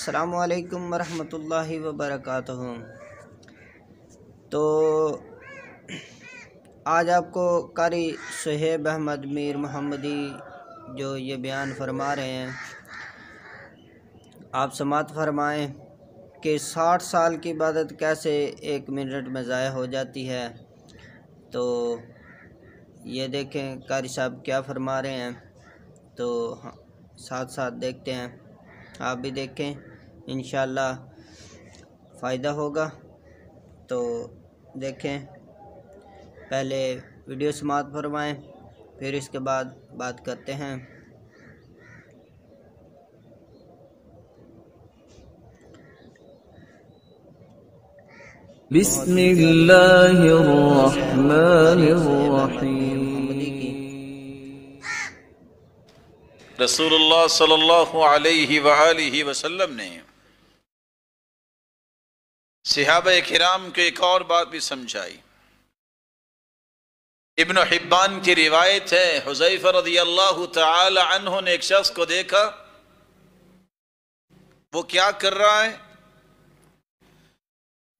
السلام علیکم ورحمۃ اللہ وبرکاتہ۔ تو آج آپ کو قاری صہیب احمد میر محمدی جو یہ بیان فرما رہے ہیں، آپ سماعت فرمائیں کہ 60 سال کی عبادت کیسے 1 منٹ میں ضائع ہو جاتی ہے۔ تو یہ دیکھیں قاری صاحب کیا فرما رہے ہیں، تو ساتھ ساتھ دیکھتے ہیں، آپ بھی دیکھیں، انشاءاللہ فائدہ ہوگا۔ تو دیکھیں، پہلے ویڈیو سماعت فرمائیں، پھر اس کے بعد بات کرتے ہیں۔ بسم اللہ الرحمن الرحیم۔ رسول اللہ صلی اللہ علیہ وآلہ وسلم نے صحابہ کرام کو ایک اور بات بھی سمجھائی۔ ابن حبان کی روایت ہے، حذیفہ رضی اللہ تعالی عنہ نے ایک شخص کو دیکھا، وہ کیا کر رہا ہے؟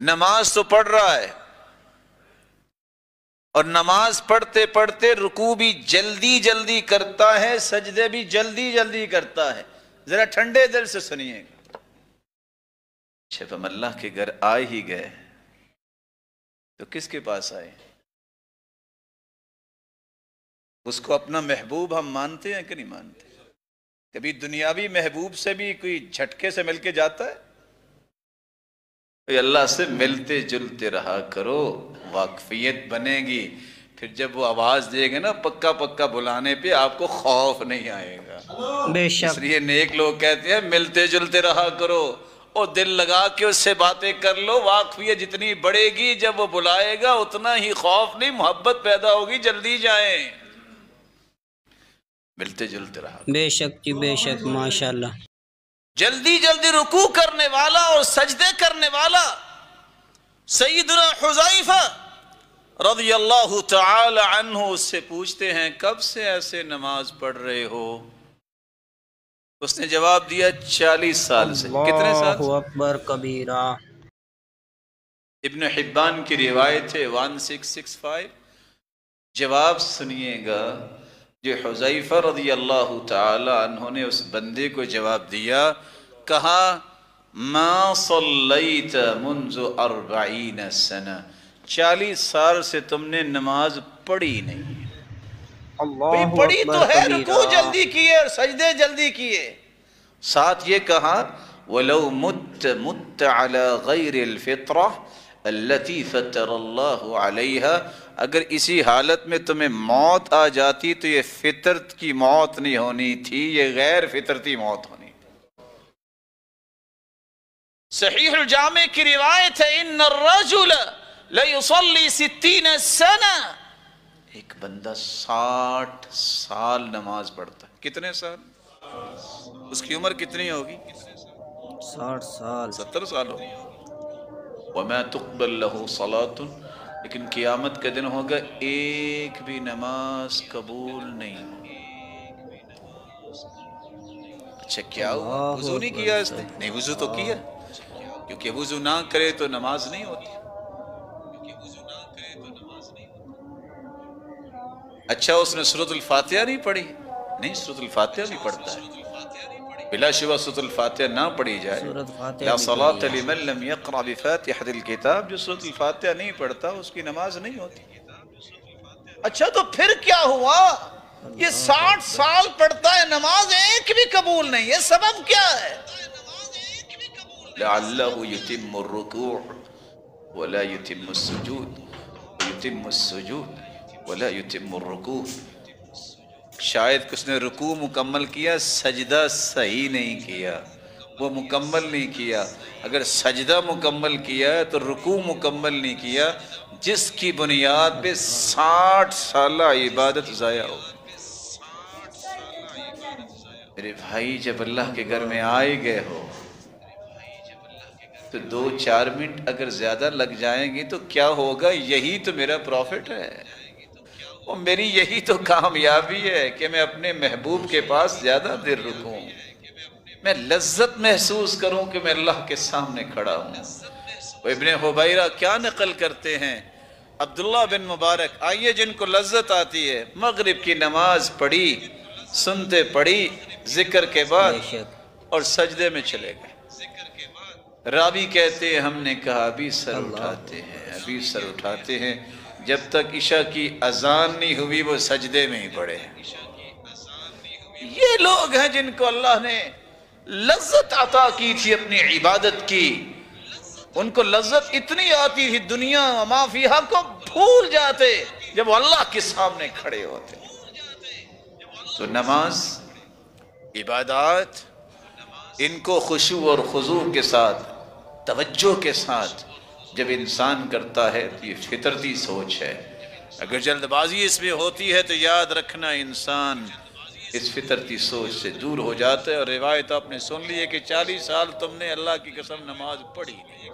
نماز تو پڑھ رہا ہے، اور نماز پڑھتے پڑھتے رکوع بھی جلدی جلدی کرتا ہے، سجدے بھی جلدی جلدی کرتا ہے۔ ذرا ٹھنڈے دل سے سنیے گا۔ جب ہم اللہ کے گھر آئے ہی گئے تو کس کے پاس آئے؟ اس کو اپنا محبوب ہم مانتے ہیں کہ نہیں مانتے؟ کبھی دنیاوی محبوب سے بھی کوئی جھٹکے سے مل کے جاتا ہے؟ اللہ سے ملتے جلتے رہا کرو، واقفیت بنے گی۔ پھر جب وہ آواز دے گا نا پکا پکا بلانے پہ، آپ کو خوف نہیں آئے گا۔ بے شک اس لیے نیک لوگ کہتے ہیں ملتے جلتے رہا کرو، اور دل لگا کے اس سے باتیں کر لو۔ واقفیت جتنی بڑھے گی، جب وہ بلائے گا اتنا ہی خوف نہیں، محبت پیدا ہوگی، جلدی جائیں، ملتے جلتے رہا کرو۔ بے شک جی، بے شک، ماشاءاللہ۔ جلدی جلدی رکوع کرنے والا اور سجدے کرنے والا سیدنا حذیفہ رضی اللہ تعالی عنہ اس سے پوچھتے ہیں، کب سے ایسے نماز پڑھ رہے ہو؟ اس نے جواب دیا 40 سال سے۔ کتنے سال؟ اللہ اکبر کبیرہ۔ ابن حبان کی روایت ہے 1665۔ جواب سنیے گا جو حذیفہ رضی اللہ تعالی عنہ نے اس بندے کو جواب دیا، کہا ما صلیت منذ 40 سنہ، 40 سال سے تم نے نماز پڑھی نہیں۔ اللہ پڑھی اکبر تو ہے، کبیرہ۔ رکوع جلدی کیے اور سجدے جلدی کیے۔ ساتھ یہ کہا وَلَوْ مُتَّ عَلَى غَيْرِ الْفِطْرَةِ الَّتِي فَتَّرَ اللَّهُ عَلَيْهَا، اگر اسی حالت میں تمہیں موت آ جاتی تو یہ فطرت کی موت نہیں ہونی تھی، یہ غیر فطرتی موت ہونی تھی۔ صحیح الجامع کی روایت ہے إِنَّ الرَّجُلَ لَيُصَلِّي 60 سَنَةً، ایک بندہ 60 سال نماز پڑھتا ہے۔ کتنے سال؟ اس کی عمر کتنی ہوگی؟ 60 سال، 70 سال ہوگی۔ وَمَا تُقْبَلْ لَهُ صَلَاةٌ، لیکن قیامت کا دن ہوگا ایک بھی نماز قبول نہیں ہوگی۔ اچھا کیا ہوا؟ وضو نہیں کیا اس نے؟ نہیں، وضو تو کیا، کیونکہ وضو نہ کرے تو نماز نہیں ہوتی۔ اچھا اس نے سورۃ الفاتحہ نہیں پڑھی؟ نہیں، سورۃ الفاتحہ بھی پڑھتا ہے۔ بلا شبہ سورۃ الفاتحہ نہ پڑھی جائے، سورۃ فاتحہ لا بھی صلاۃ پڑھی ہے۔ لمن لم یقرأ بفاتحۃ الکتاب، جو سورۃ الفاتحہ نہیں پڑھتا اس کی نماز نہیں ہوتی۔ اچھا تو پھر کیا ہوا؟ یہ 60 سال پڑھتا ہے، نماز ایک بھی قبول نہیں ہے، سبب کیا ہے؟ لعلہ یتم الرکوع ولا یتم السجود، یتم السجود ولا یتم الرکوع، شاید اس نے رکوع مکمل کیا، سجدہ صحیح نہیں کیا، وہ مکمل نہیں کیا۔ اگر سجدہ مکمل کیا ہے تو رکوع مکمل نہیں کیا، جس کی بنیاد پہ 60 سالہ عبادت ضائع ہو۔ میرے بھائی جب اللہ کے گھر میں آئے گئے ہو تو 2-4 منٹ اگر زیادہ لگ جائیں گی تو کیا ہوگا؟ یہی تو میرا پروفٹ ہے، اور میری یہی تو کامیابی ہے کہ میں اپنے محبوب کے پاس زیادہ دیر رکوں۔ میں لذت محسوس کروں کہ میں اللہ کے سامنے کھڑا ہوں۔ ابن حبیرہ کیا نقل کرتے ہیں؟ عبداللہ بن مبارک، آئیے جن کو لذت آتی ہے، مغرب کی نماز پڑھی، سنتے پڑھی ذکر کے بعد بے شک اور سجدے میں چلے گئے۔ راوی کہتے ہیں ہم نے کہا ابھی سر اٹھاتے ہیں، ابھی سر اٹھاتے ہیں، جب تک عشاء کی اذان نہیں ہوئی وہ سجدے میں ہی پڑے ہیں۔ یہ لوگ ہیں جن کو اللہ نے لذت عطا کی تھی اپنی عبادت کی، ان کو لذت اتنی آتی تھی دنیا وما فیہا کو بھول جاتے جب وہ اللہ کے سامنے کھڑے ہوتے۔ تو نماز، عبادات، ان کو خشوع اور خضوع کے ساتھ، توجہ کے ساتھ جب انسان کرتا ہے تو یہ فطرتی سوچ ہے۔ اگر جلد بازی اس میں ہوتی ہے تو یاد رکھنا انسان اس فطرتی سوچ سے دور ہو جاتا ہے۔ اور روایت آپ نے سن لی ہے کہ 40 سال تم نے اللہ کی قسم نماز پڑھی نہیں،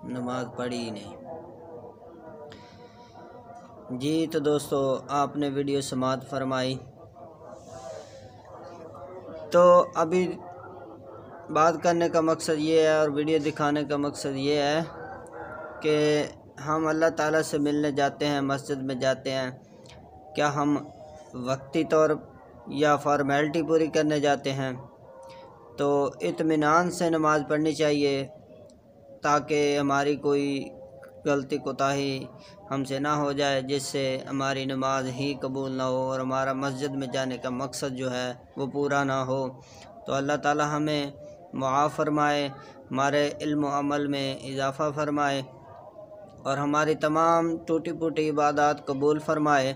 نماز پڑھی نہیں۔ جی تو دوستو، آپ نے ویڈیو سماعت فرمائی، تو ابھی بات کرنے کا مقصد یہ ہے اور ویڈیو دکھانے کا مقصد یہ ہے کہ ہم اللہ تعالیٰ سے ملنے جاتے ہیں، مسجد میں جاتے ہیں، کیا ہم وقتی طور یا فارمیلٹی پوری کرنے جاتے ہیں؟ تو اطمینان سے نماز پڑھنی چاہیے تاکہ ہماری کوئی غلطی کوتاہی ہم سے نہ ہو جائے، جس سے ہماری نماز ہی قبول نہ ہو اور ہمارا مسجد میں جانے کا مقصد جو ہے وہ پورا نہ ہو۔ تو اللہ تعالیٰ ہمیں معاف فرمائے، ہمارے علم و عمل میں اضافہ فرمائے اور ہماری تمام ٹوٹی پھوٹی عبادات قبول فرمائے۔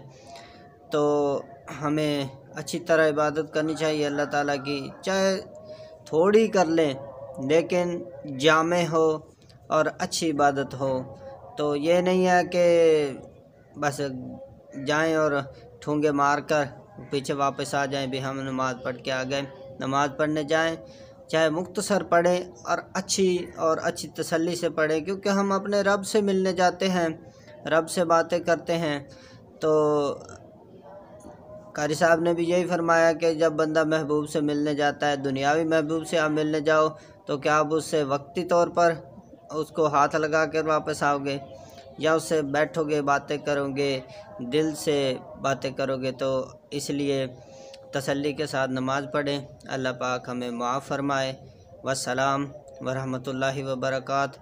تو ہمیں اچھی طرح عبادت کرنی چاہیے اللہ تعالیٰ کی، چاہے تھوڑی کر لیں لیکن جامع ہو اور اچھی عبادت ہو۔ تو یہ نہیں ہے کہ بس جائیں اور ٹھونگے مار کر پیچھے واپس آ جائیں بھی ہم نماز پڑھ کے آ گئے۔ نماز پڑھنے جائیں، چاہے مختصر پڑھیں اور اچھی تسلی سے پڑھیں، کیونکہ ہم اپنے رب سے ملنے جاتے ہیں، رب سے باتیں کرتے ہیں۔ تو قاری صاحب نے بھی یہی فرمایا کہ جب بندہ محبوب سے ملنے جاتا ہے، دنیاوی محبوب سے آپ ملنے جاؤ تو کیا آپ اس سے وقتی طور پر اس کو ہاتھ لگا کر واپس آؤ گے، یا اس سے بیٹھو گے، باتیں کرو گے، دل سے باتیں کرو گے؟ تو اس لیے تسلی کے ساتھ نماز پڑھیں۔ اللہ پاک ہمیں معاف فرمائے۔ والسلام ورحمۃ اللہ وبرکاتہ۔